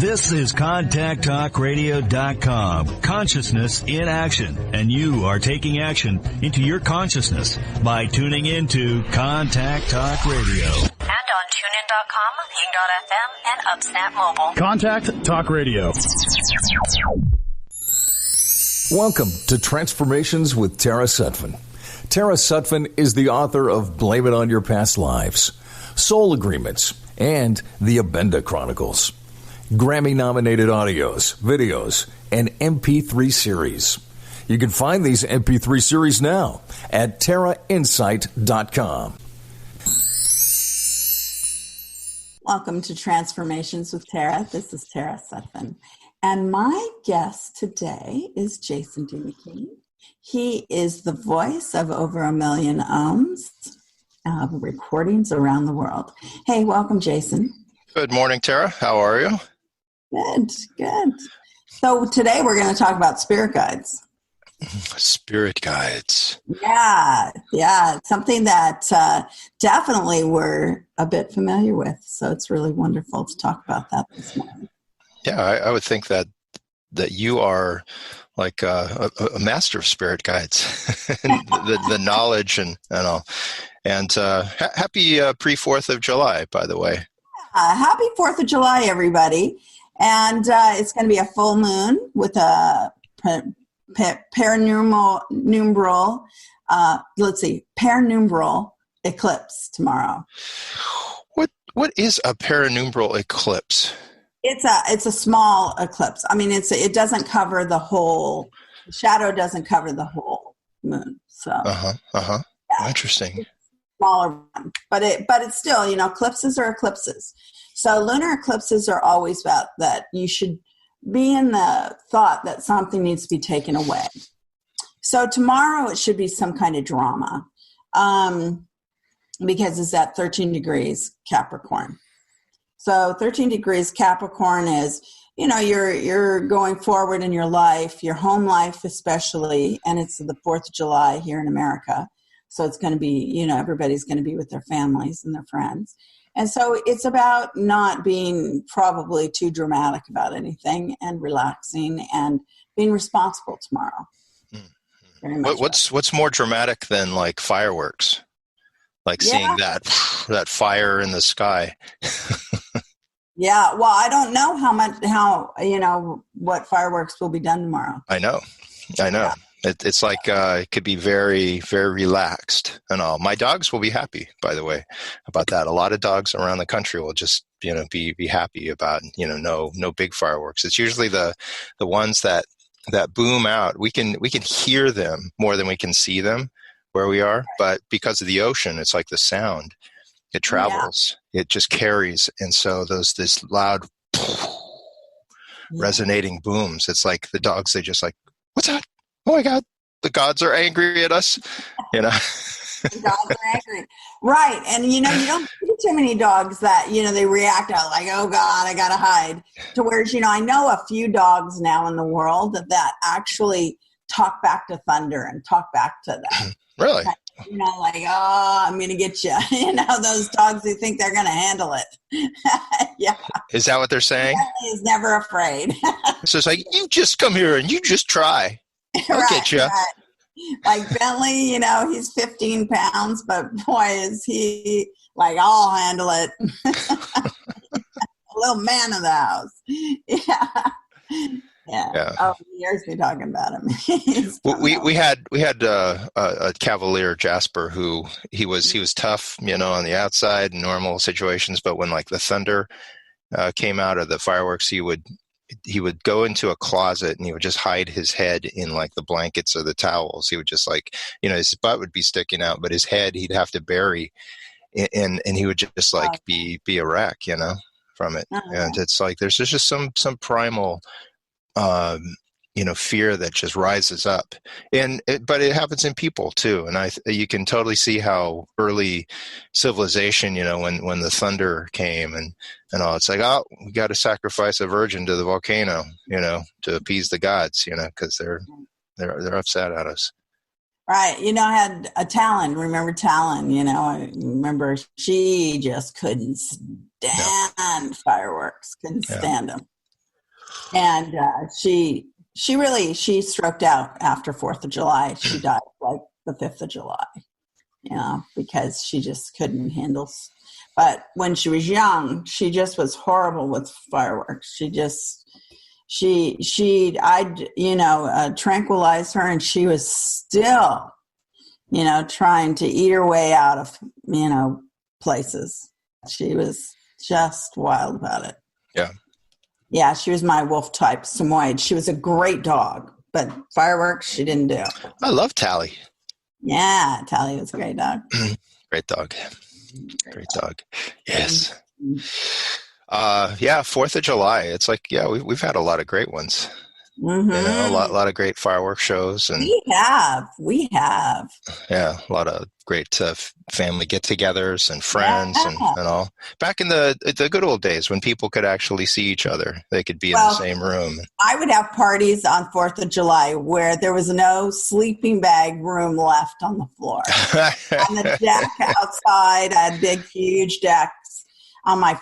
This is ContactTalkRadio.com. Consciousness in action. And you are taking action into your consciousness by tuning into Contact Talk Radio. And on TuneIn.com, Ping.fm, and UpSnap Mobile. Contact Talk Radio. Welcome to Transformations with Tara Sutphin. Tara Sutphin is the author of Blame It on Your Past Lives, Soul Agreements, and The Abenda Chronicles. Grammy-nominated audios, videos, and MP3 series. You can find these MP3 series now at TaraInsight.com. Welcome to Transformations with Tara. This is Tara Sutphin. And my guest today is Jason D. McKee. He is the voice of over 1 million ohms recordings around the world. Hey, welcome, Jason. Good morning, Tara. How are you? Good. So today we're going to talk about spirit guides. Spirit guides. Yeah. It's something that definitely we're a bit familiar with. So it's really wonderful to talk about that this morning. Yeah, I would think that you are like a master of spirit guides, the knowledge and all. And happy pre-4th of July, by the way. Happy 4th of July, everybody. And it's going to be a full moon with a paranumeral eclipse tomorrow. What is a paranumeral eclipse? It's a small eclipse. I mean, it doesn't cover the whole. The shadow doesn't cover the whole moon. So. Yeah, interesting. Smaller one, but it's still, eclipses are eclipses. So lunar eclipses are always about that. You should be in the thought that something needs to be taken away. So tomorrow it should be some kind of drama, because it's at 13 degrees Capricorn. So 13 degrees Capricorn is, you're going forward in your life, your home life especially, and it's the 4th of July here in America. So it's going to be, everybody's going to be with their families and their friends. And so it's about not being probably too dramatic about anything and relaxing and being responsible tomorrow. What's more dramatic than like fireworks? Like seeing that fire in the sky. Yeah. Well, I don't know what fireworks will be done tomorrow. I know. Yeah. It's like it could be very, very relaxed and all. My dogs will be happy, by the way, about that. A lot of dogs around the country will just, be happy about, no big fireworks. It's usually the ones that boom out. We can hear them more than we can see them where we are, but because of the ocean, it's like the sound. It travels. Yeah. It just carries, and so this loud resonating booms. It's like the dogs. They just like, what's that? Oh my God, the gods are angry at us, The dogs are angry. Right. And, you don't see too many dogs that, they react out like, oh God, I got to hide. To whereas, I know a few dogs now in the world that actually talk back to thunder and talk back to them. Really? Like, oh, I'm going to get you. Those dogs who think they're going to handle it. Yeah. Is that what they're saying? He's never afraid. So it's like, you just come here and you just try. I'll get you. Right. Like Bentley, he's 15 pounds, but boy, is he like, I'll handle it. A little man of the house. Yeah. Oh, years we talking about him. we had a cavalier, Jasper, who he was tough, on the outside in normal situations, but when like the thunder came out of the fireworks, he would go into a closet and he would just hide his head in like the blankets or the towels. He would just like, his butt would be sticking out, but his head he'd have to bury, and he would just like be a wreck, from it. And it's like there's just some primal fear that just rises up, but it happens in people too. And you can totally see how early civilization, when the thunder came and all, it's like, oh, we got to sacrifice a virgin to the volcano, to appease the gods, because they're upset at us. Right. I had a Talon. Remember Talon? I remember she just couldn't stand fireworks. Couldn't stand them. And she stroked out after 4th of July. She died like the 5th of July, because she just couldn't handle. But when she was young, she just was horrible with fireworks. I tranquilized her, and she was still, trying to eat her way out of, places. She was just wild about it. Yeah. Yeah, she was my wolf type Samoyed. She was a great dog, but fireworks she didn't do. I love Tally. Yeah, Tally was a great dog. Great dog. Great dog. Yes. 4th of July. It's like, we've had a lot of great ones. Mm-hmm. A lot of great fireworks shows, and we have. Yeah, a lot of great family get-togethers and friends and all. Back in the good old days when people could actually see each other, they could be in the same room. I would have parties on 4th of July where there was no sleeping bag room left on the floor. On the deck outside, I had big, huge decks on my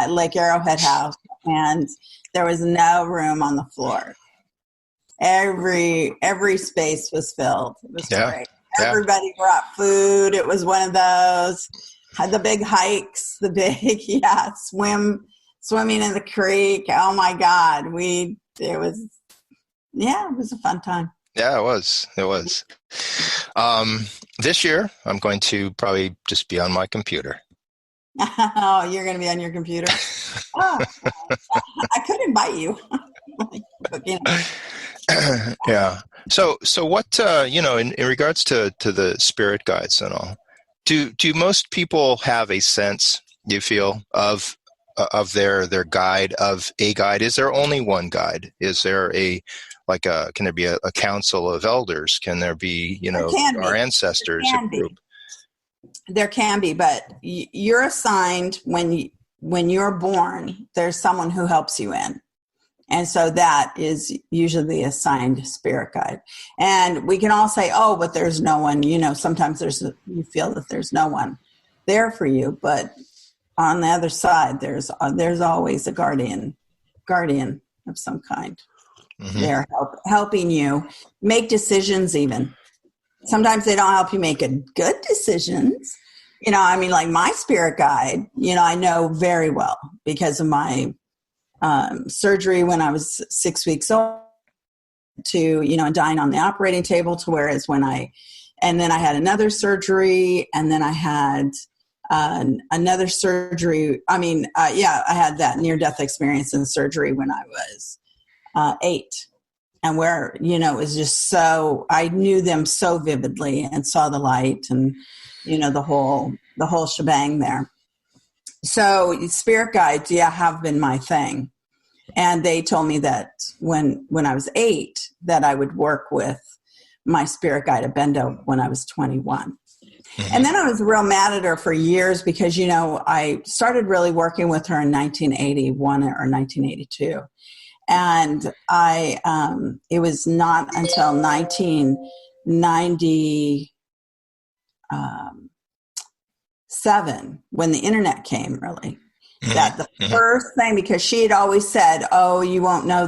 Lake Arrowhead house, and there was no room on the floor. Every space was filled. It was great. Everybody brought food. It was one of those. Had the big hikes, swimming in the creek. Oh my God. It was a fun time. Yeah, it was. This year, I'm going to probably just be on my computer. Oh, you're going to be on your computer? Oh, I could invite you. Yeah. So what, in regards to the spirit guides and all, do most people have a sense, you feel, of their guide, of a guide? Is there only one guide? Is there can there be a council of elders? Can there be, our ancestors? There can be, but you're assigned when you're born, there's someone who helps you in. And so that is usually the assigned spirit guide. And we can all say, oh, but there's no one, sometimes you feel that there's no one there for you. But on the other side, there's always a guardian of some kind. Mm-hmm. They're helping you make decisions even. Sometimes they don't help you make good decisions. Like my spirit guide, I know very well because of my surgery when I was 6 weeks old to, dying on the operating table to whereas and then I had another surgery and then I had another surgery. I had that near-death experience in surgery when I was 8 and where, it was just so, I knew them so vividly and saw the light and, the whole shebang there. So spirit guides, have been my thing. And they told me that when I was 8, that I would work with my spirit guide Abendo when I was 21. Mm-hmm. And then I was real mad at her for years because, I started really working with her in 1981 or 1982. And it was not until 1997 when the internet came, really. That the first thing, because she had always said, oh, you won't know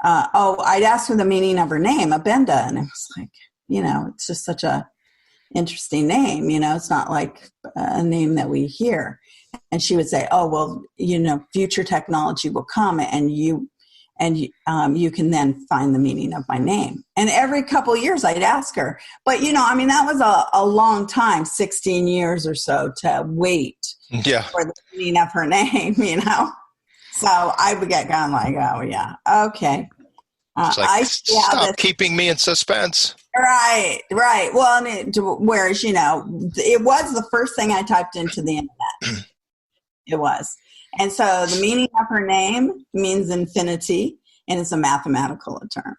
I'd asked her the meaning of her name, Abenda. And I was like, it's just such a interesting name. It's not like a name that we hear. And she would say, oh, well, future technology will come and you can then find the meaning of my name. And every couple of years I'd ask her. But, that was a long time, 16 years or so to wait for the meaning of her name, So I would get going like, oh, yeah, okay. Stop keeping me in suspense. Right. Well, whereas, it was the first thing I typed into the internet. It was. And so the meaning of her name means infinity, and it's a mathematical term,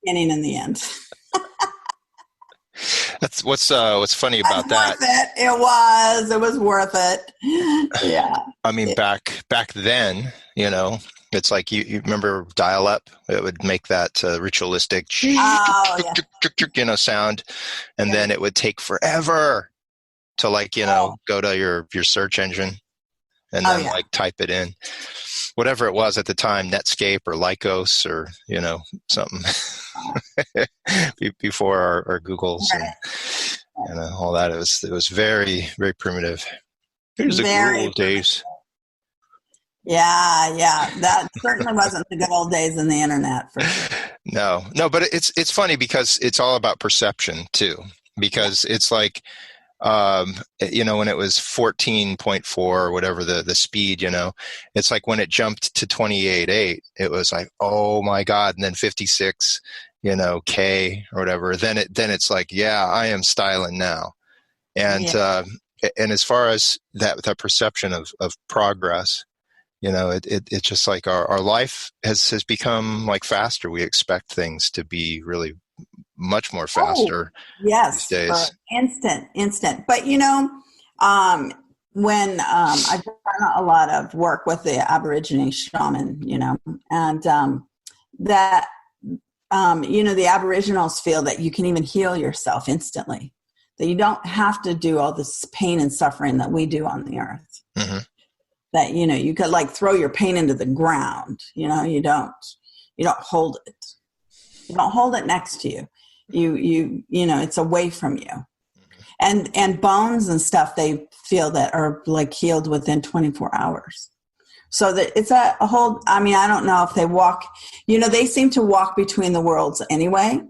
beginning and the end. That's what's funny about that. It was worth it. Yeah. Back then, it's like you remember dial-up. It would make that ritualistic, sound, and then it would take forever to go to your search engine. And then type it in. whatever it was at the time, Netscape or Lycos or, something before our Googles and all that. It was very, very primitive. Here's the good old days. Yeah. That certainly wasn't the good old days in the internet for sure. No, but it's funny because it's all about perception too, because it's like, when it was 14.4 or whatever the speed, it's like when it jumped to 28.8, it was like, oh my God. And then 56, K or whatever. Then it's like, yeah, I am styling now. And, and as far as that perception of progress, it's just like our life has become like faster. We expect things to be really much more faster these days. Instant. But, when I've done a lot of work with the Aborigine shaman, and that, the Aboriginals feel that you can even heal yourself instantly, that you don't have to do all this pain and suffering that we do on the earth. Mm-hmm. That, you could like throw your pain into the ground, you don't hold it. You don't hold it next to you. It's away from you. And bones and stuff, they feel that are like healed within 24 hours. So that it's a whole, I don't know if they walk, they seem to walk between the worlds anyway.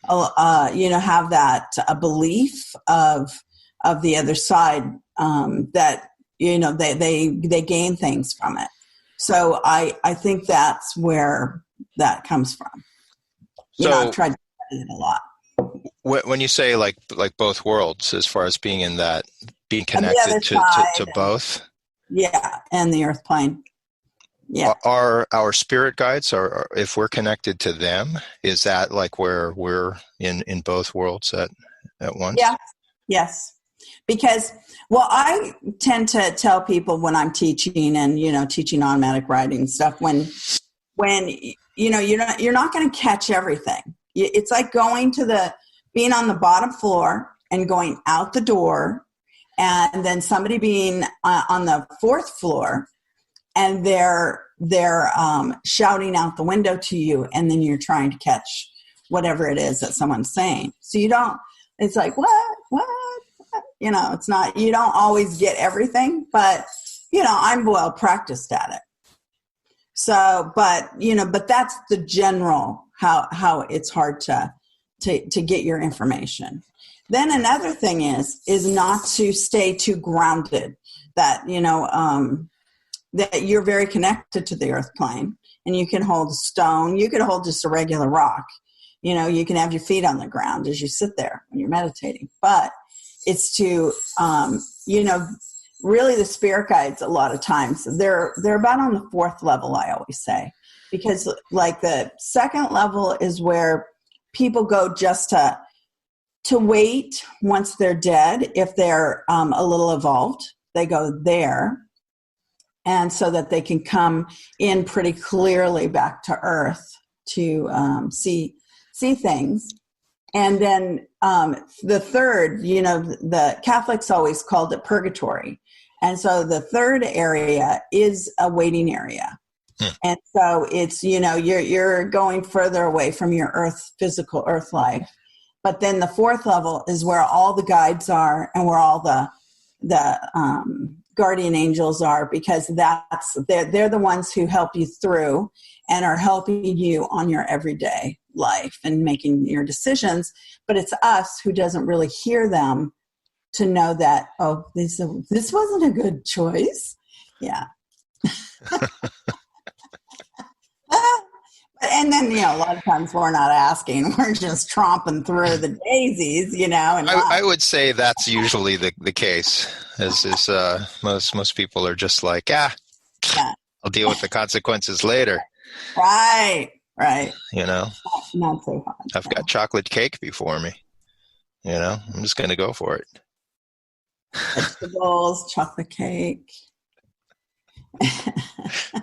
Have that a belief of the other side, that, they gain things from it. So I think that's where that comes from. I've tried to study it a lot. When you say like both worlds, as far as being in that, being connected to both. Yeah. And the earth plane. Yeah. Are our spirit guides, or if we're connected to them, is that like where we're in both worlds at once? Yeah. Yes. Because, I tend to tell people when I'm teaching and, teaching automatic writing stuff, when you're not going to catch everything. It's like being on the bottom floor and going out the door, and then somebody being on the fourth floor, and they're shouting out the window to you, and then you're trying to catch whatever it is that someone's saying. So it's like, what? It's not, you don't always get everything, but, I'm well practiced at it. So, but that's the general, how it's hard to get your information. Then another thing is not to stay too grounded, that, that you're very connected to the earth plane, and you can hold a stone. You could hold just a regular rock. You can have your feet on the ground as you sit there when you're meditating, but it's to, really the spirit guides, a lot of times they're about on the fourth level, I always say, because like the second level is where people go just to wait once they're dead. If they're a little evolved, they go there. And so that they can come in pretty clearly back to earth to see things. And then the third, the Catholics always called it purgatory. And so the third area is a waiting area. And so it's, you're going further away from your physical earth life. But then the fourth level is where all the guides are, and where all the guardian angels are, because they're the ones who help you through and are helping you on your everyday life and making your decisions. But it's us who doesn't really hear them to know that, this wasn't a good choice. Yeah. And then, a lot of times we're not asking, we're just tromping through the daisies, and I would say that's usually the case, is most people are just like, I'll deal with the consequences later. Right. Not so hard. I've got chocolate cake before me, I'm just going to go for it. Vegetables, chocolate cake.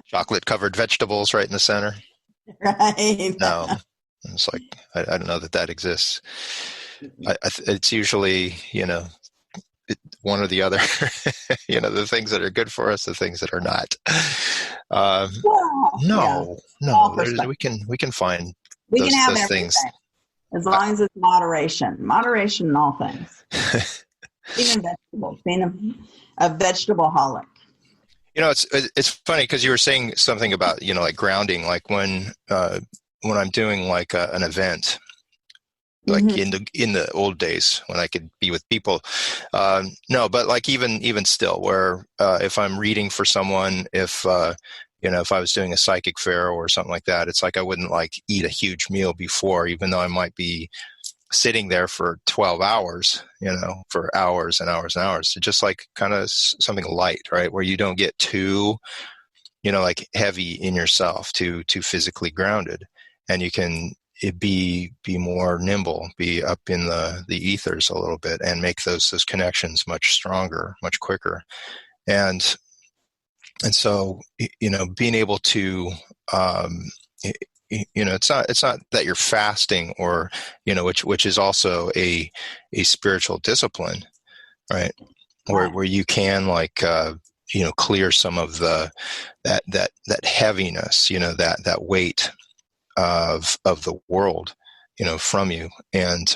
Chocolate covered vegetables right in the center. Right. No, it's like, I don't know that exists. It's usually, one or the other. The things that are good for us, the things that are not. No. We can find we can have those everything, things as long as it's moderation in all things. Even vegetables, being a vegetable holic. It's funny because you were saying something about like grounding, like when I'm doing like an event, like in the old days when I could be with people. No, but like even still, where if I'm reading for someone, if I was doing a psychic fair or something like that, it's like I wouldn't like eat a huge meal before, even though I might be sitting there for 12 hours, for hours and hours and hours. So just like kind of something light, right? Where you don't get too, like heavy in yourself, too physically grounded, and you can be more nimble, be up in the ethers a little bit, and make those connections much stronger, much quicker. And so, being able to, it's not that you're fasting or, which is also a spiritual discipline, right? Where you can like, clear some of that heaviness, that weight of the world, from you, and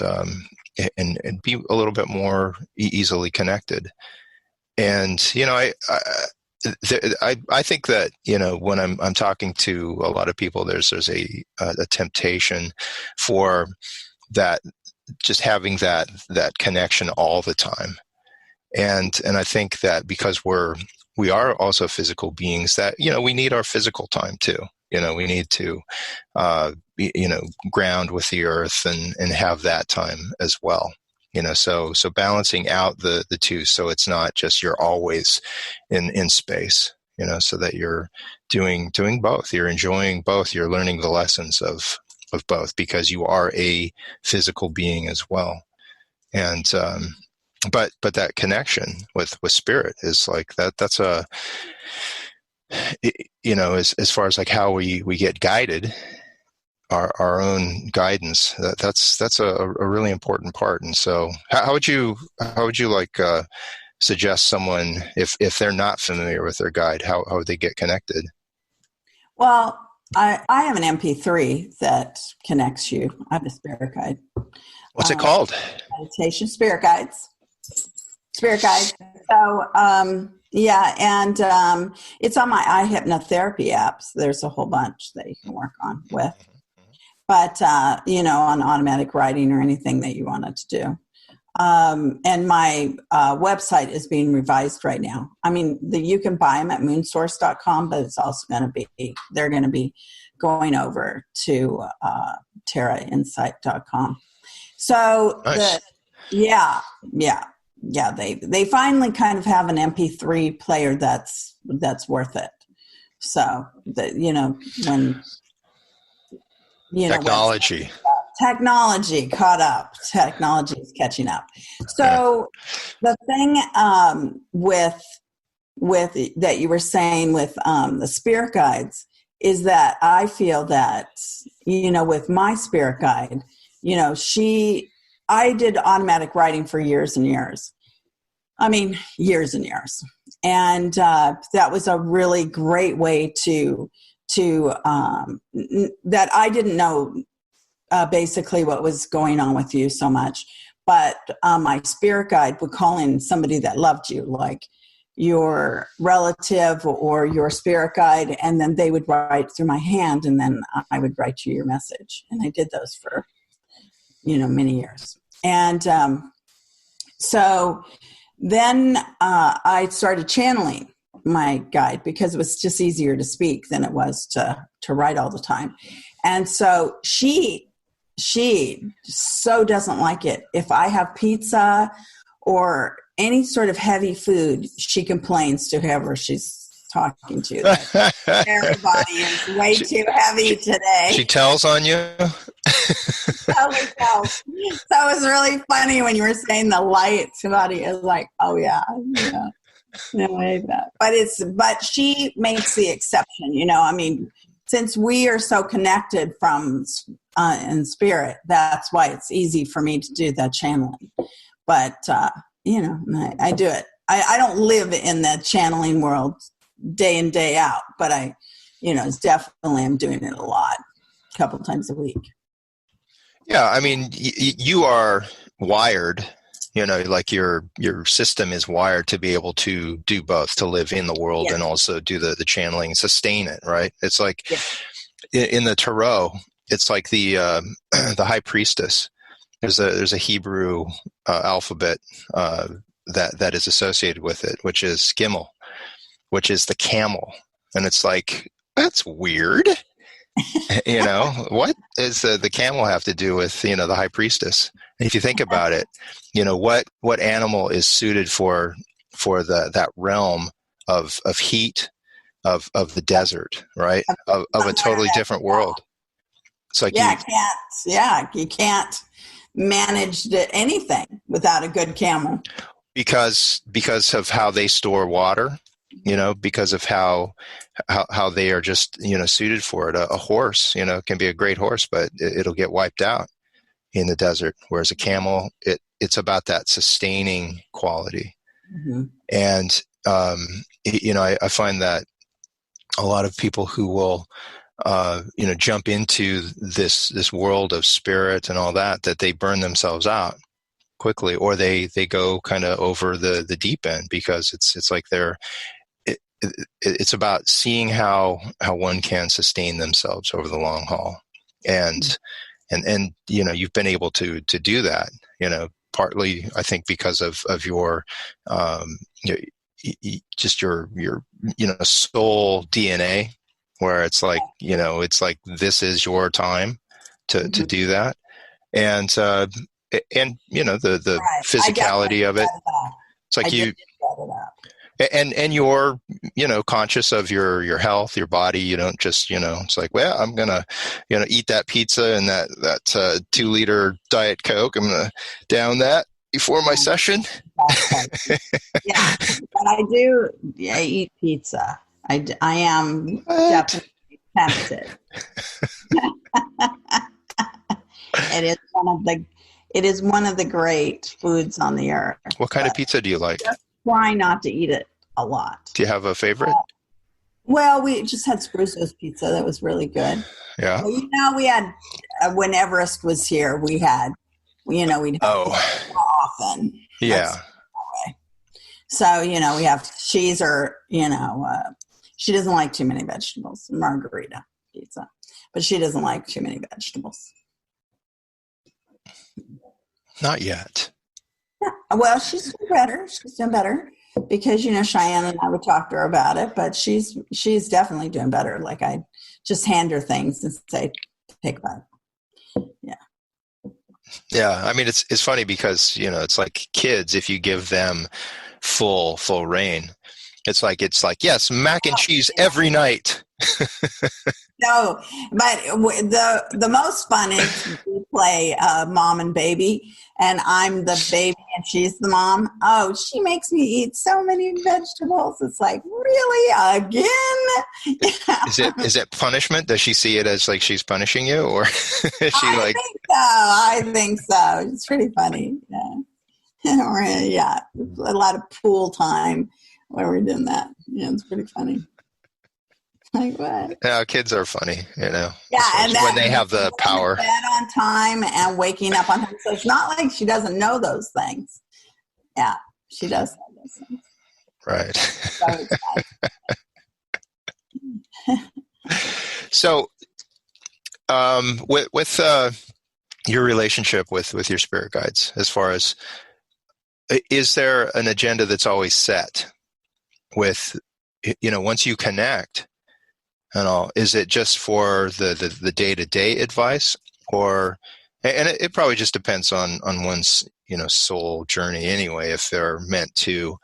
be a little bit more easily connected. And, I think that, when I'm talking to a lot of people, there's a temptation for that, just having that connection all the time. And I think that because we are also physical beings, that, we need our physical time too. We need to, ground with the earth and have that time as well. So balancing out the two, so it's not just you're always in space, so that you're doing both. You're enjoying both. You're learning the lessons of both, because you are a physical being as well. And but that connection with spirit is like that's a, as far as like how we get guided, our own guidance, that's a really important part. And so how would you like suggest someone, if they're not familiar with their guide, how would they get connected? Well, I have an MP3 that connects you. I have a spirit guide. What's it called? Meditation Spirit Guides. So yeah, and it's on my iHypnotherapy apps. There's a whole bunch that you can work on with. But, on automatic writing or anything that you wanted to do. And my website is being revised right now. I mean, you can buy them at moonsource.com, but it's also they're going to be going over to terrainsight.com. So, nice. They finally kind of have an MP3 player that's worth it. So, when... technology caught up. Technology is catching up. So the thing with that you were saying with the spirit guides is that I feel that, with my spirit guide, I did automatic writing for years and years. I mean, years and years. And that was a really great way to that I didn't know basically what was going on with you so much, but my spirit guide would call in somebody that loved you, like your relative or your spirit guide, and then they would write through my hand, and then I would write you your message. And I did those for many years. And so then I started channeling my guide, because it was just easier to speak than it was to write all the time. And so she so doesn't like it if I have pizza or any sort of heavy food. She complains to whoever she's talking to. Everybody is way too heavy today. She tells on you. Totally tells. So it was really funny when you were saying the light. Somebody is like, oh yeah. But she makes the exception, I mean, since we are so connected from in spirit, that's why it's easy for me to do that channeling. But and I do it. I don't live in the channeling world day in, day out, but it's definitely, I'm doing it a lot, a couple times a week. Yeah, I mean, you are wired, like your system is wired to be able to do both, to live in the world and also do the channeling, sustain it, right? It's like in the tarot, it's like the the high priestess. There's a Hebrew alphabet that is associated with it, which is Gimel, which is the camel, and it's like, that's weird. What does the camel have to do with the high priestess? And if you think about it, what animal is suited for that realm of heat of the desert, right? Of a totally different world. It's like you can't manage anything without a good camel, because of how they store water, because of how they are just suited for it. A horse can be a great horse, but it'll get wiped out in the desert, whereas a camel, it's about that sustaining quality. Mm-hmm. And I find that a lot of people who will jump into this world of spirit and all that they burn themselves out quickly, or they go kind of over the deep end, because it's like it's about seeing how one can sustain themselves over the long haul. And you've been able to do that, partly I think because of your just your soul DNA, where it's like, it's like, this is your time to do that. And the physicality of it. It's like and you're, conscious of your health, your body. You don't just, it's like, well, I'm going to, eat that pizza and that 2-liter Diet Coke. I'm going to down that before my session. Yeah, but I do. I eat pizza. I am definitely tempted. It is one of the great foods on the earth. What kind of pizza do you like? Just try not to eat it a lot. Do you have a favorite? Well, we just had Scruzzo's pizza. That was really good. Yeah. Well, we had, when Everest was here, we'd have often. Yeah. So, we have cheese, or, she doesn't like too many vegetables. Margarita pizza. But she doesn't like too many vegetables. Not yet. Yeah. Well, she's doing better. She's doing better because, Cheyenne and I would talk to her about it, but she's definitely doing better. Like, I just hand her things and say, take a bite. Yeah. Yeah. I mean, it's funny because, it's like kids, if you give them full reign, it's like, yes, mac and cheese every night. No, but the most fun is we play mom and baby, and I'm the baby and she's the mom. Oh, she makes me eat so many vegetables. It's like, really, again? Yeah. Is it punishment? Does she see it as like she's punishing you, or is she like? I think so. It's pretty funny. Yeah. Or a lot of pool time where we're doing that. Yeah, it's pretty funny. Like what? Yeah, kids are funny, Yeah, and when they have the power. Bed on time and waking up on time. So it's not like she doesn't know those things. Yeah, she does know those things. Right. So, with your relationship with your spirit guides, as far as, is there an agenda that's always set with, once you connect and all, is it just for the day-to-day advice, or, and it probably just depends on one's, soul journey anyway, if they're meant to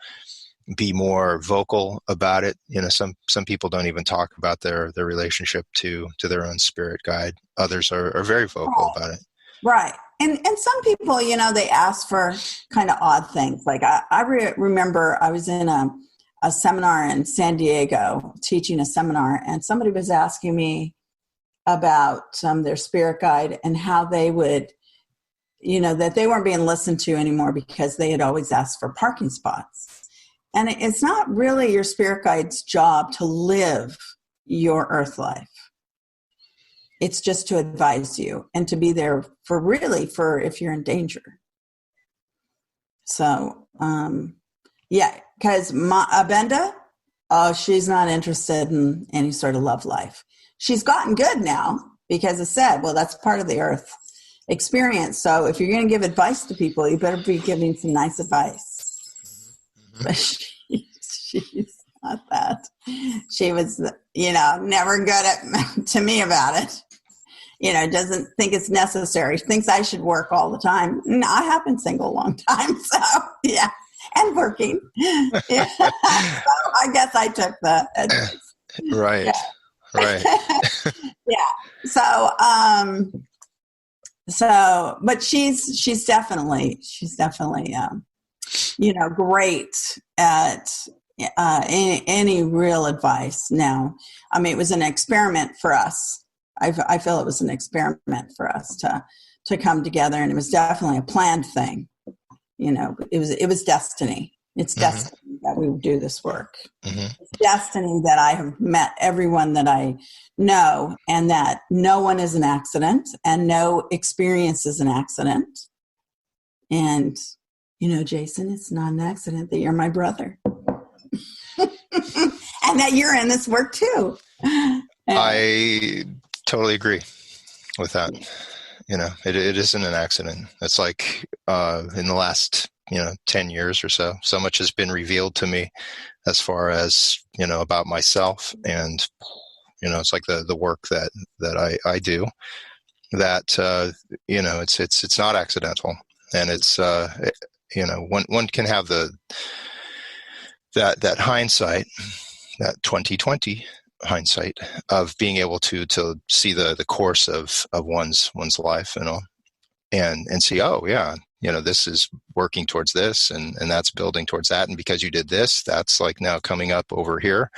be more vocal about it. Some people don't even talk about their relationship to their own spirit guide. Others are very vocal about it. Right. And some people, they ask for kind of odd things. Like I remember I was in a seminar in San Diego, teaching a seminar, and somebody was asking me about their spirit guide and how they would, that they weren't being listened to anymore because they had always asked for parking spots. And it's not really your spirit guide's job to live your earth life. It's just to advise you and to be there for if you're in danger. So, because Abenda, she's not interested in any sort of love life. She's gotten good now because it said, well, that's part of the earth experience. So if you're going to give advice to people, you better be giving some nice advice. But she's not that. She was, never good to me about it. Doesn't think it's necessary. Thinks I should work all the time. No, I have been single a long time. So, yeah. And working. Yeah. So I guess I took the advice. Right. Yeah. Right. Yeah. But she's definitely, great at any real advice now. I mean, it was an experiment for us. I feel it was an experiment for us to come together, and it was definitely a planned thing. It was destiny. It's destiny that we would do this work. It's destiny that I have met everyone that I know, and that no one is an accident and no experience is an accident. And, Jason, it's not an accident that you're my brother. And that you're in this work too. I totally agree with that. It isn't an accident. It's like in the last 10 years or so much has been revealed to me as far as about myself, and it's like the work that I do, that it's not accidental, and it's one can have that hindsight, that 2020 hindsight of being able to see the course of one's life, and see, oh yeah, this is working towards this, and that's building towards that, and because you did this, that's like now coming up over here.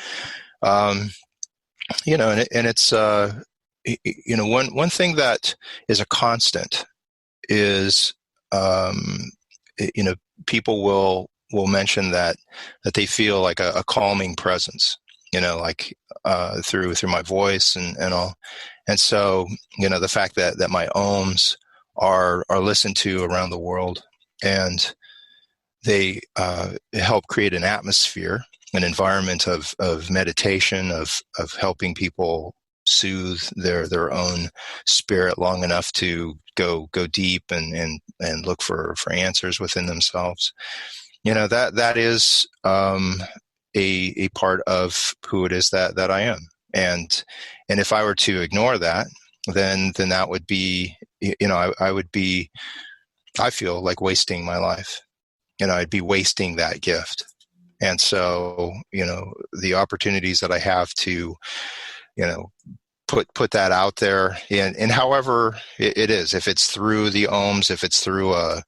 And it's one thing that is a constant is people will mention that they feel like a calming presence, through my voice and all. And so, the fact that my ohms are listened to around the world, and they help create an atmosphere, an environment of meditation, of helping people soothe their own spirit long enough to go deep and look for answers within themselves. That is a part of who it is that I am. And if I were to ignore that, then that would be, I feel like wasting my life. I'd be wasting that gift. And so, the opportunities that I have to, put that out there in however it is, if it's through the ohms, if it's through a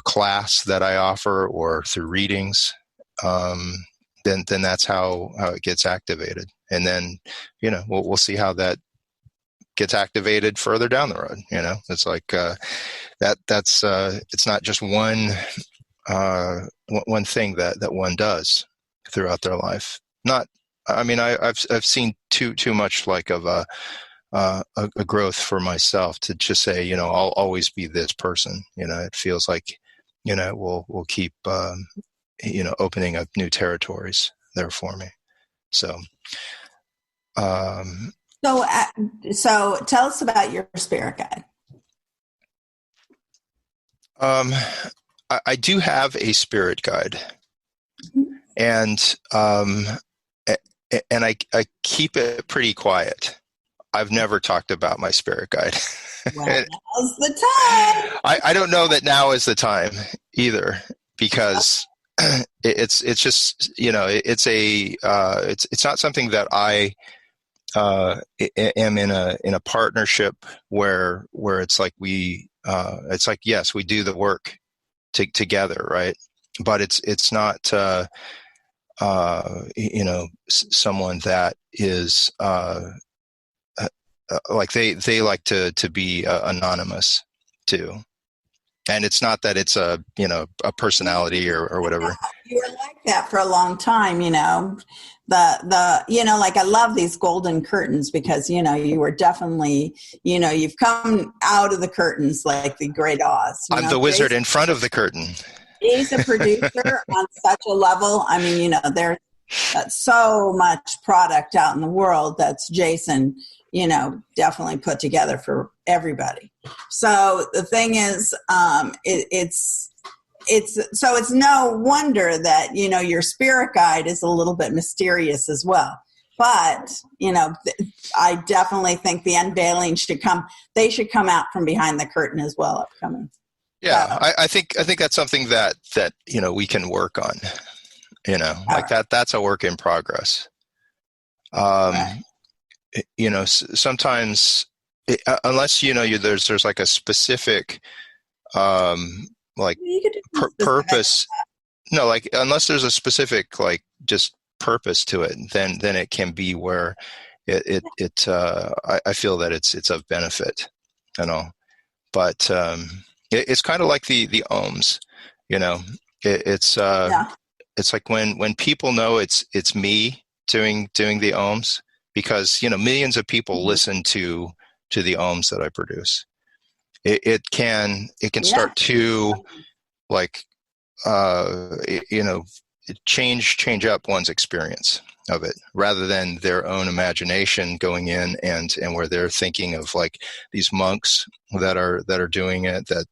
class that I offer, or through readings, then that's how it gets activated. And then, we'll see how that gets activated further down the road. It's like, that's it's not just one thing that one does throughout their life. I've seen too much like of a growth for myself to just say, I'll always be this person. It feels like, we'll keep, opening up new territories there for me. So, so tell us about your spirit guide. I do have a spirit guide, and I keep it pretty quiet. I've never talked about my spirit guide. Well, now's the time. I don't know that now is the time either, because it's just, it's not something that I am in a partnership where it's like it's like, yes, we do the work together, right? But it's not someone that is like they like to be anonymous too. And it's not that it's a personality or whatever. You were like that for a long time, like I love these golden curtains because, you were definitely, you've come out of the curtains like the Great Oz. I'm the wizard in front of the curtain. He's a producer on such a level. I mean, there's so much product out in the world that's Jason, definitely put together for everybody. So the thing is, it's no wonder that, your spirit guide is a little bit mysterious as well. But, I definitely think the unveiling they should come out from behind the curtain as well upcoming. Yeah, I think that's something that we can work on. Like that's a work in progress. Right. Sometimes unless there's like a specific purpose. No, like unless there's a specific like just purpose to it, then it can be where I feel that it's of benefit, But it's kind of like the ohms, It's like when people know it's me doing the ohms, because millions of people listen to the ohms that I produce. It can start to like change up one's experience of it, rather than their own imagination going in and where they're thinking of like these monks that are doing it, that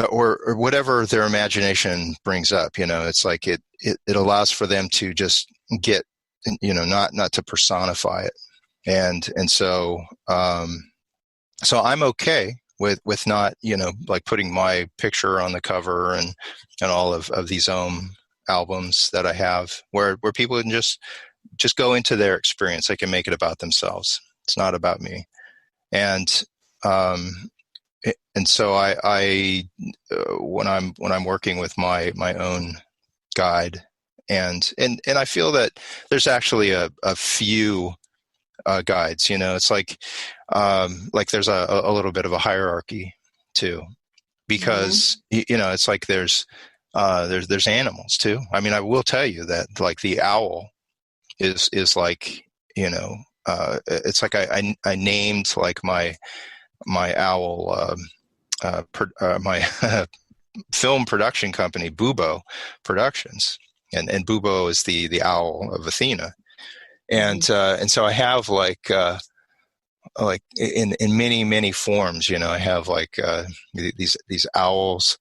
or whatever their imagination brings up. It's like it allows for them to just get not to personify it, and so I'm okay with not like putting my picture on the cover and all of these albums that I have, where people can just go into their experience. They can make it about themselves. It's not about me. And so I when I'm working with my own guide, and I feel that there's actually a few guides. It's like there's a little bit of a hierarchy too, because it's like there's animals too. I mean, I will tell you that like the owl is like it's like I named like my owl my film production company, Bubo Productions, and Bubo is the owl of Athena, and so I have like in many forms, I have like these owls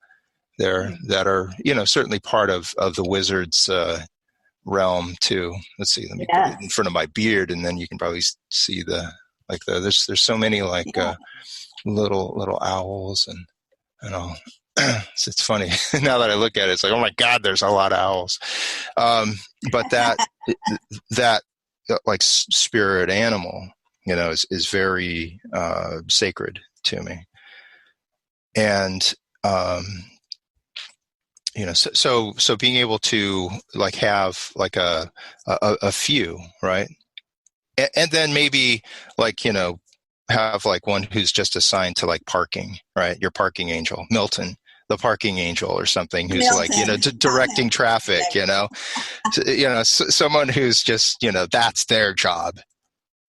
there that are certainly part of the wizard's realm too. Let's see, let me put it in front of my beard, and then you can probably see there's so many like little owls and all. It's funny now that I look at it. It's like, oh my God, there's a lot of owls. But that like spirit animal, is very sacred to me. And so being able to like have like a few, right, and then maybe like have like one who's just assigned to like parking, right? Your parking angel, Milton, the parking angel or something, who's Milton. Like, directing traffic, someone who's just, that's their job.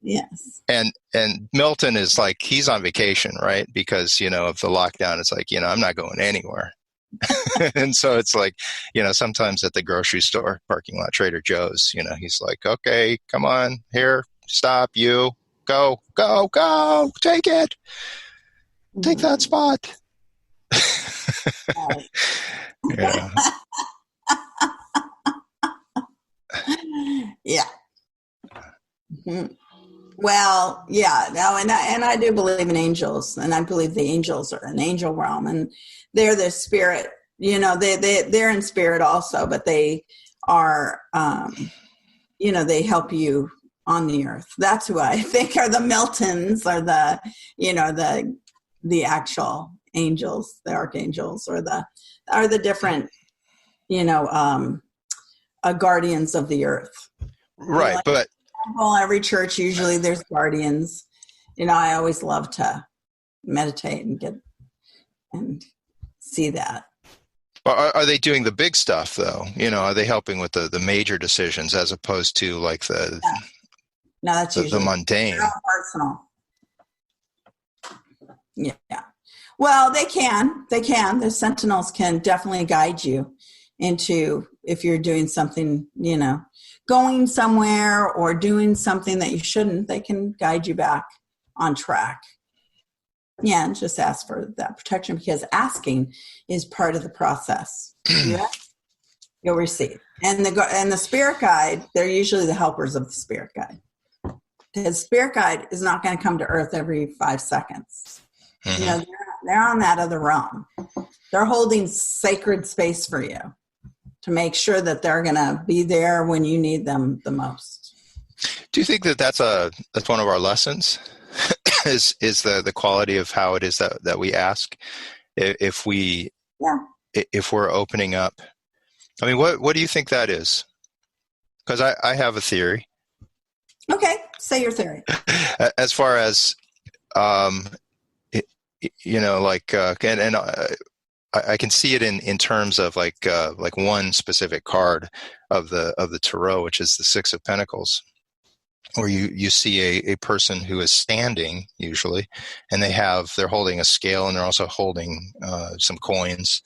Yes. And Milton is like, he's on vacation, right? Because, of the lockdown, it's like, I'm not going anywhere. And so it's like, sometimes at the grocery store parking lot, Trader Joe's, he's like, okay, come on here, stop, you. Go, take it. Take that spot. Yeah. Yeah. Mm-hmm. Well, yeah, no, and I do believe in angels, and I believe the angels are an angel realm, and they're the spirit. They're in spirit also, but they are, they help you on the earth. That's who I think are the Miltons, or the actual angels, the archangels, or the different, guardians of the earth. Right, but Well, every church, usually there's guardians. I always love to meditate and see that. Are they doing the big stuff though? Are they helping with the major decisions as opposed to like No, that's the usually mundane? personal. Yeah. Well, they can. The sentinels can definitely guide you into, if you're doing something, going somewhere or doing something that you shouldn't, they can guide you back on track. Yeah, and just ask for that protection, because asking is part of the process. You'll receive. And the spirit guide, they're usually the helpers of the spirit guide. The spirit guide is not going to come to earth every 5 seconds. Mm-hmm. They're on that other realm. They're holding sacred space for you to make sure that they're going to be there when you need them the most. Do you think that's one of our lessons? is the quality of how it is that we ask? If we're opening up, I mean, what do you think that is? Because I have a theory. Okay, say your theory. As far as I can see it in terms of like one specific card of the tarot, which is the Six of Pentacles, where you see a person who is standing usually, and they're holding a scale, and they're also holding some coins,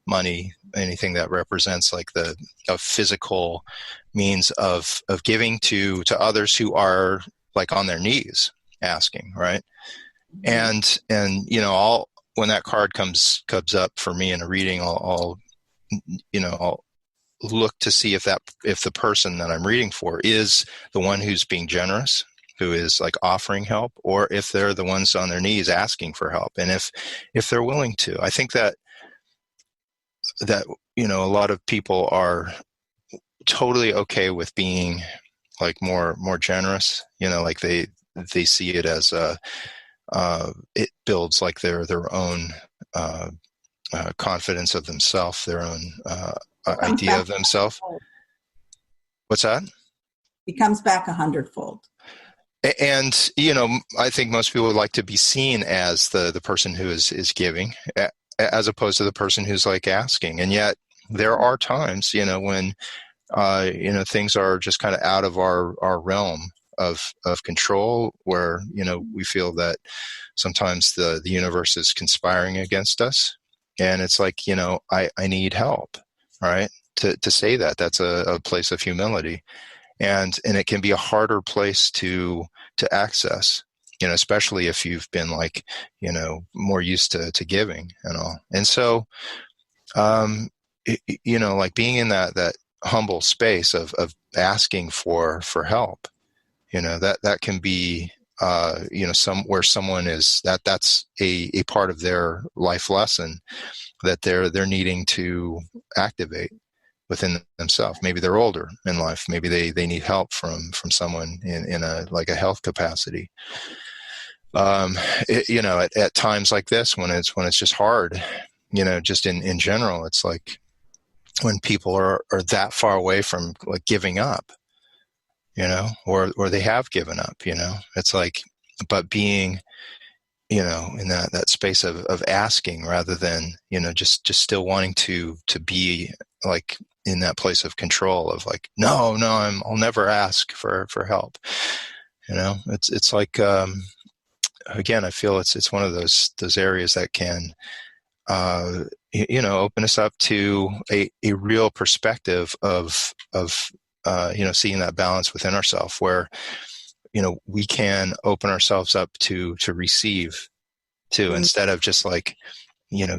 money, anything that represents like a physical means of giving to others who are like on their knees asking, right? And when that card comes up for me in a reading, I'll look to see if the person that I'm reading for is the one who's being generous, who is like offering help, or if they're the ones on their knees asking for help. And if they're willing to, I think that a lot of people are totally okay with being like more generous, like they see it as it builds like their own confidence of themselves, their own idea of themselves. What's that? It comes back 100-fold. And I think most people would like to be seen as the person who is giving, as opposed to the person who's like asking. And yet there are times when things are just kind of out of our realm of control, where we feel that sometimes the universe is conspiring against us, and it's like I need help, right? To say that's a place of humility, and it can be a harder place to access, especially if you've been like more used to giving and all. And so like being in that humble space of asking for help, that can be where someone is that's a part of their life lesson that they're needing to activate within themselves. Maybe they're older in life. Maybe they need help from someone in a health capacity. At times like this, when it's just hard, just in general, it's like when people are that far away from like giving up, or they have given up, it's like, but being, in that space of asking rather than, just still wanting to be like in that place of control of like, no, I'll never ask for help. It's like, again, I feel it's one of those areas that can, open us up to a real perspective of seeing that balance within ourselves, where we can open ourselves up to receive too, instead of just like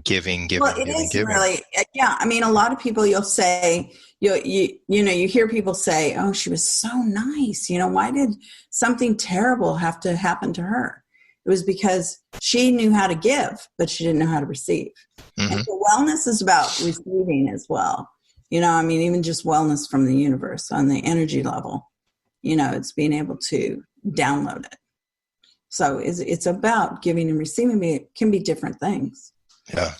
giving. Well, it is giving. Really, yeah. I mean, a lot of people, you'll say, you hear people say, "Oh, she was so nice. Why did something terrible have to happen to her?" It was because she knew how to give, but she didn't know how to receive. Mm-hmm. And so wellness is about receiving as well. Even just wellness from the universe on the energy level, it's being able to download it. So it's about giving and receiving. It can be different things. Yeah.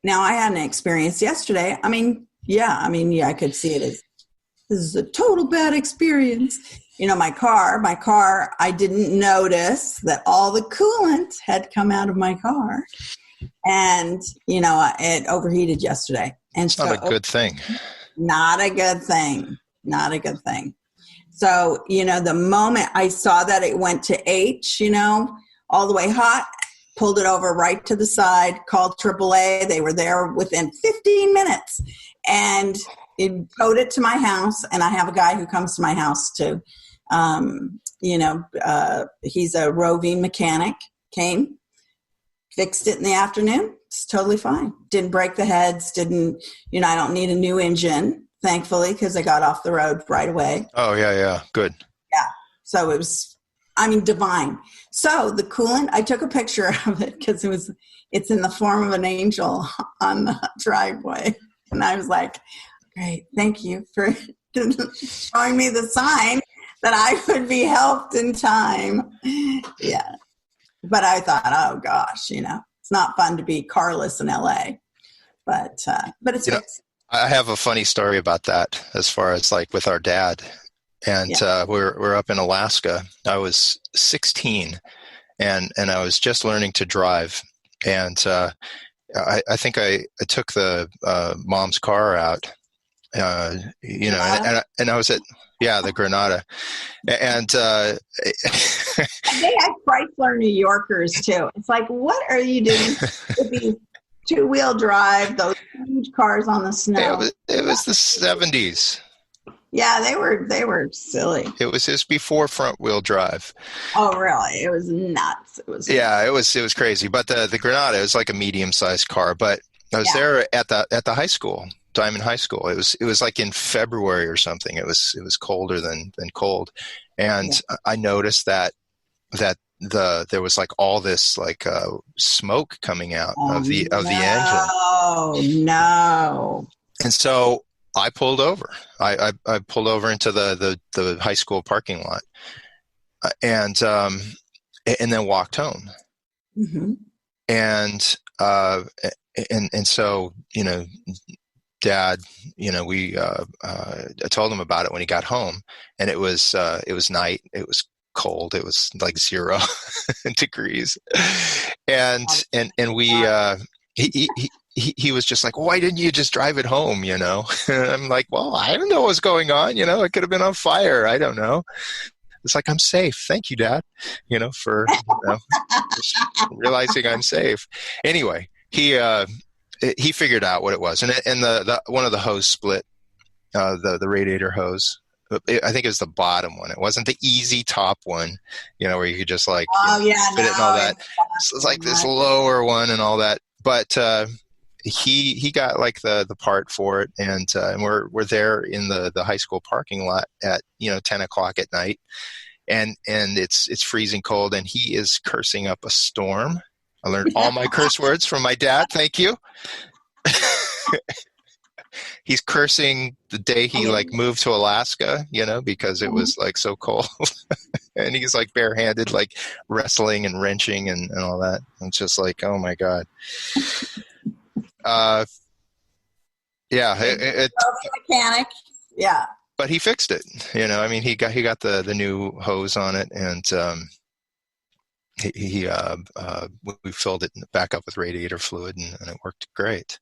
Now I had an experience yesterday. I could see it as, this is a total bad experience. my car, I didn't notice that all the coolant had come out of my car. And, it overheated yesterday. And it's not a good thing. Not a good thing. Not a good thing. So, the moment I saw that it went to H, all the way hot, pulled it over right to the side, called AAA. They were there within 15 minutes and it towed it to my house. And I have a guy who comes to my house too. He's a roving mechanic, came, fixed it in the afternoon. It's totally fine. Didn't break the heads. I don't need a new engine, thankfully, because I got off the road right away. Oh, yeah. Good. Yeah. So it was, divine. So the coolant, I took a picture of it because it's in the form of an angel on the driveway. And I was like, great, thank you for showing me the sign that I would be helped in time. Yeah. But I thought, oh gosh, it's not fun to be carless in LA, but it's fixed. I have a funny story about that as far as like with our dad. And we're up in Alaska. I was 16 and I was just learning to drive. And I think I took the mom's car out, and I was at, the Granada. And they had Chrysler New Yorkers too. It's like, what are you doing with these two-wheel drive, those huge cars on the snow? It was the 70s. Yeah, they were silly. It was just before front wheel drive. Oh, really? It was nuts. It was crazy. But the Granada, it was like a medium sized car. But I was there at the high school, Diamond High School. It was like in February or something. It was colder than cold, and I noticed that there was like all this like smoke coming out of the engine. Oh no! And so I pulled over. I pulled over into the high school parking lot, and then walked home. Mm-hmm. And so Dad, I told him about it when he got home, and it was night. It was cold. It was like 0 degrees, and we he was just like, why didn't you just drive it home? And I'm like, well, I don't know what's going on. It could have been on fire. I don't know. It's like, I'm safe. Thank you, Dad, for just realizing I'm safe. Anyway, he figured out what it was. And the one of the hose split, the radiator hose. I think it was the bottom one. It wasn't the easy top one, where you could just like fit it and all that. So it's like this lower one and all that. But he got like the part for it, and we're there in the high school parking lot at 10 o'clock at night, and it's freezing cold, and he is cursing up a storm. I learned all my curse words from my dad. Thank you. He's cursing the day he like moved to Alaska, because it was like so cold, and he's like barehanded, like wrestling and wrenching and all that. It's just like, oh my God. Mechanic. Yeah. But he fixed it. He got the new hose on it, and we filled it back up with radiator fluid, and it worked great.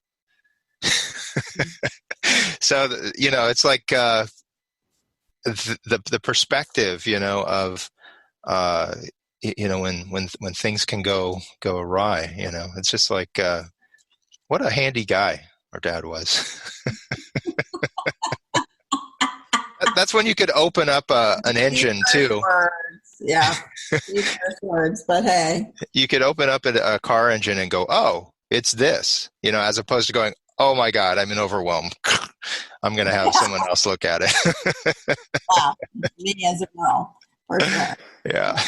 So it's like the perspective of when things can go awry. It's just like what a handy guy our dad was. That's when you could open up an engine too. Yeah, words, but hey, you could open up a car engine and go, oh, it's this, as opposed to going, oh my God, I'm overwhelmed. I'm going to have someone else look at it. Yeah, me as a girl, for sure. Yeah.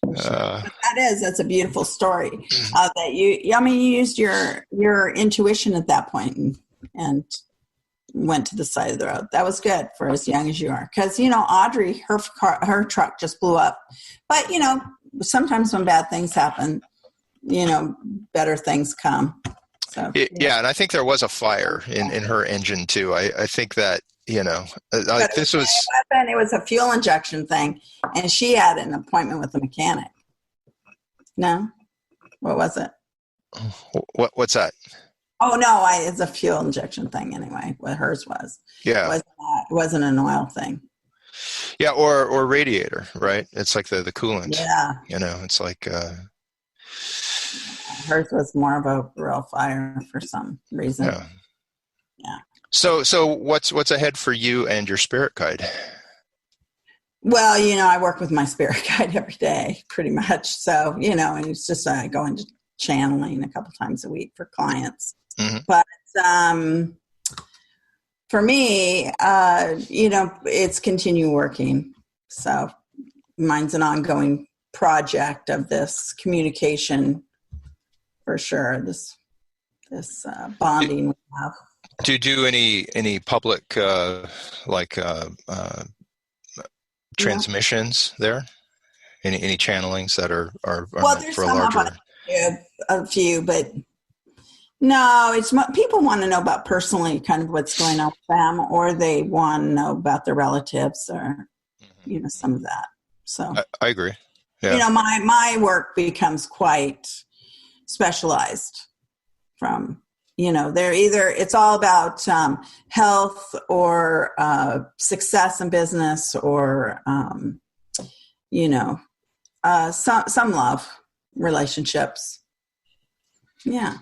That's a beautiful story. That you used your intuition at that point and went to the side of the road. That was good for as young as you are. Because, Audrey, her truck just blew up. But, sometimes when bad things happen, better things come. So, yeah, and I think there was a fire in her engine too. I think that, like this was. It was a fuel injection thing, and she had an appointment with the mechanic. No, what was it? What's that? Oh no, it's a fuel injection thing anyway. What hers was. Yeah, it wasn't an oil thing. Yeah, or radiator, right? It's like the coolant. Yeah, it's like. Hers was more of a real fire for some reason. Yeah. So what's ahead for you and your spirit guide? Well, I work with my spirit guide every day, pretty much. So, and it's just I go into channeling a couple times a week for clients. Mm-hmm. But for me, it's continue working. So mine's an ongoing project of this communication for sure. This bonding we have. Do you do any public transmissions there? Any channelings that are well, there's for a some larger? A few, but no, it's people want to know about personally kind of what's going on with them, or they want to know about their relatives, or some of that. So I agree. Yeah. My work becomes quite specialized from. They're either it's all about health or success in business, or some love relationships. Yeah.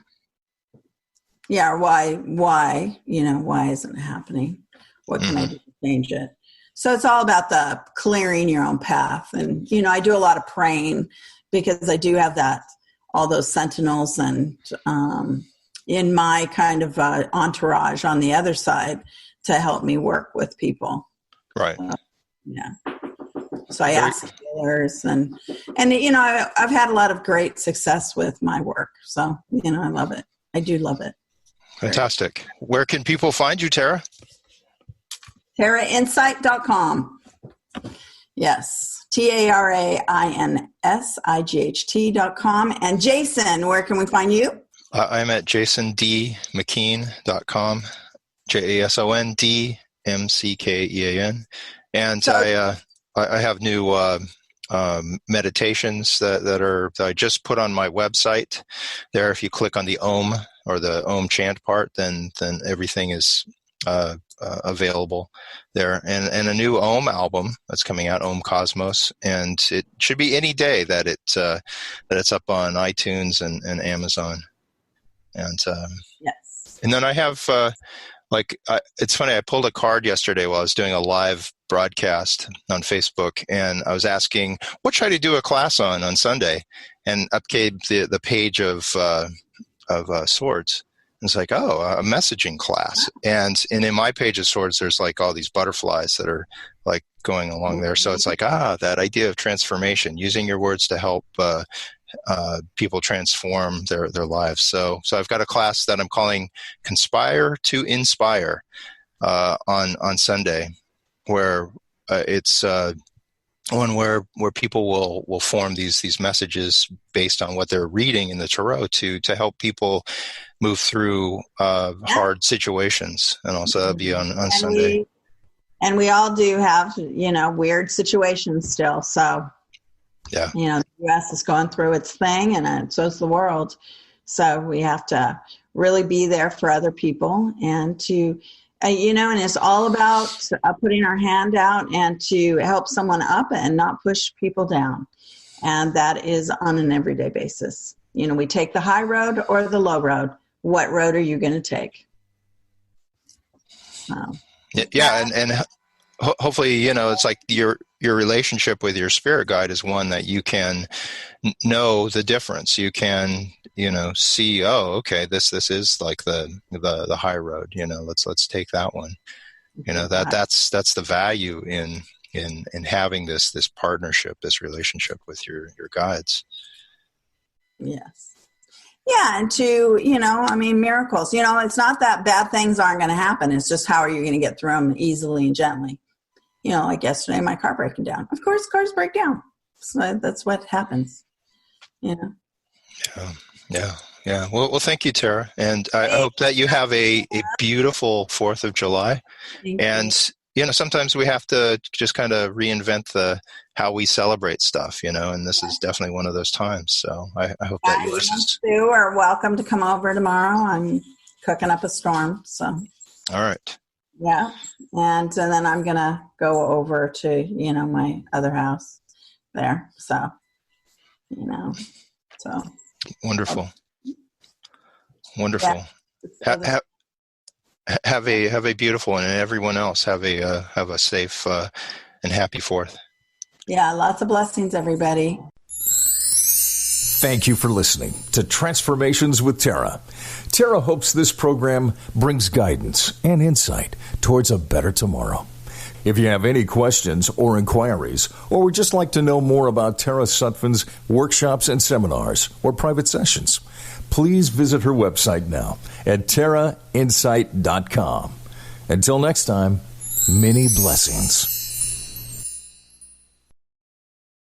Or why isn't it happening? What can I do to change it? So it's all about the clearing your own path. And, I do a lot of praying because I do have all those sentinels and, in my kind of entourage on the other side to help me work with people. Right. So I ask the healers and I've had a lot of great success with my work. So, I love it. I do love it. Fantastic. Where can people find you, Tara? TaraInsight.com. Yes. TaraInsight.com. And Jason, where can we find you? I'm at jasondmckean.com, JASONDMCKEAN. And so, I have new meditations that I just put on my website there. If you click on the Om or the Om chant part, then everything is available there. And a new Om album that's coming out, Om Cosmos, and it should be any day that it's up on iTunes and Amazon. And yes. And then I have it's funny. I pulled a card yesterday while I was doing a live broadcast on Facebook, and I was asking, what should I do a class on Sunday? And up came the page of swords. And it's like, a messaging class. And in my page of swords, there's like all these butterflies that are like going along there. So it's like, that idea of transformation, using your words to help people transform their lives. So I've got a class that I'm calling Conspire to Inspire on Sunday, where it's one where people will form these messages based on what they're reading in the tarot to help people move through hard situations. And also that'll be on Sunday. We all do have weird situations still. So yeah, the U.S. is going through its thing, and so is the world. So we have to really be there for other people, and to, and it's all about putting our hand out and to help someone up and not push people down. And that is on an everyday basis. We take the high road or the low road. What road are you going to take? And hopefully, it's like your relationship with your spirit guide is one that you can know the difference. You can, see, okay, this is like the high road. Let's take that one. That's the value in having this partnership, this relationship with your guides. Yes. Yeah, and to, miracles. It's not that bad things aren't going to happen. It's just how are you going to get through them easily and gently. Like yesterday, my car breaking down. Of course, cars break down. So that's what happens. Yeah. Yeah. Well, thank you, Tara. And I hope that you have a beautiful 4th of July. And, sometimes we have to just kind of reinvent how we celebrate stuff, and this is definitely one of those times. So I hope that yours is. You are welcome to come over tomorrow. I'm cooking up a storm. So. All right. Yeah. And then I'm going to go over to, my other house there. So, so. Wonderful. Wonderful. Yeah. Have a beautiful one, and everyone else have a safe and happy 4th. Yeah, lots of blessings, everybody. Thank you for listening to Transformations with Tara. Tara hopes this program brings guidance and insight towards a better tomorrow. If you have any questions or inquiries, or would just like to know more about Tara Sutphen's workshops and seminars or private sessions, please visit her website now at tarainsight.com. Until next time, many blessings.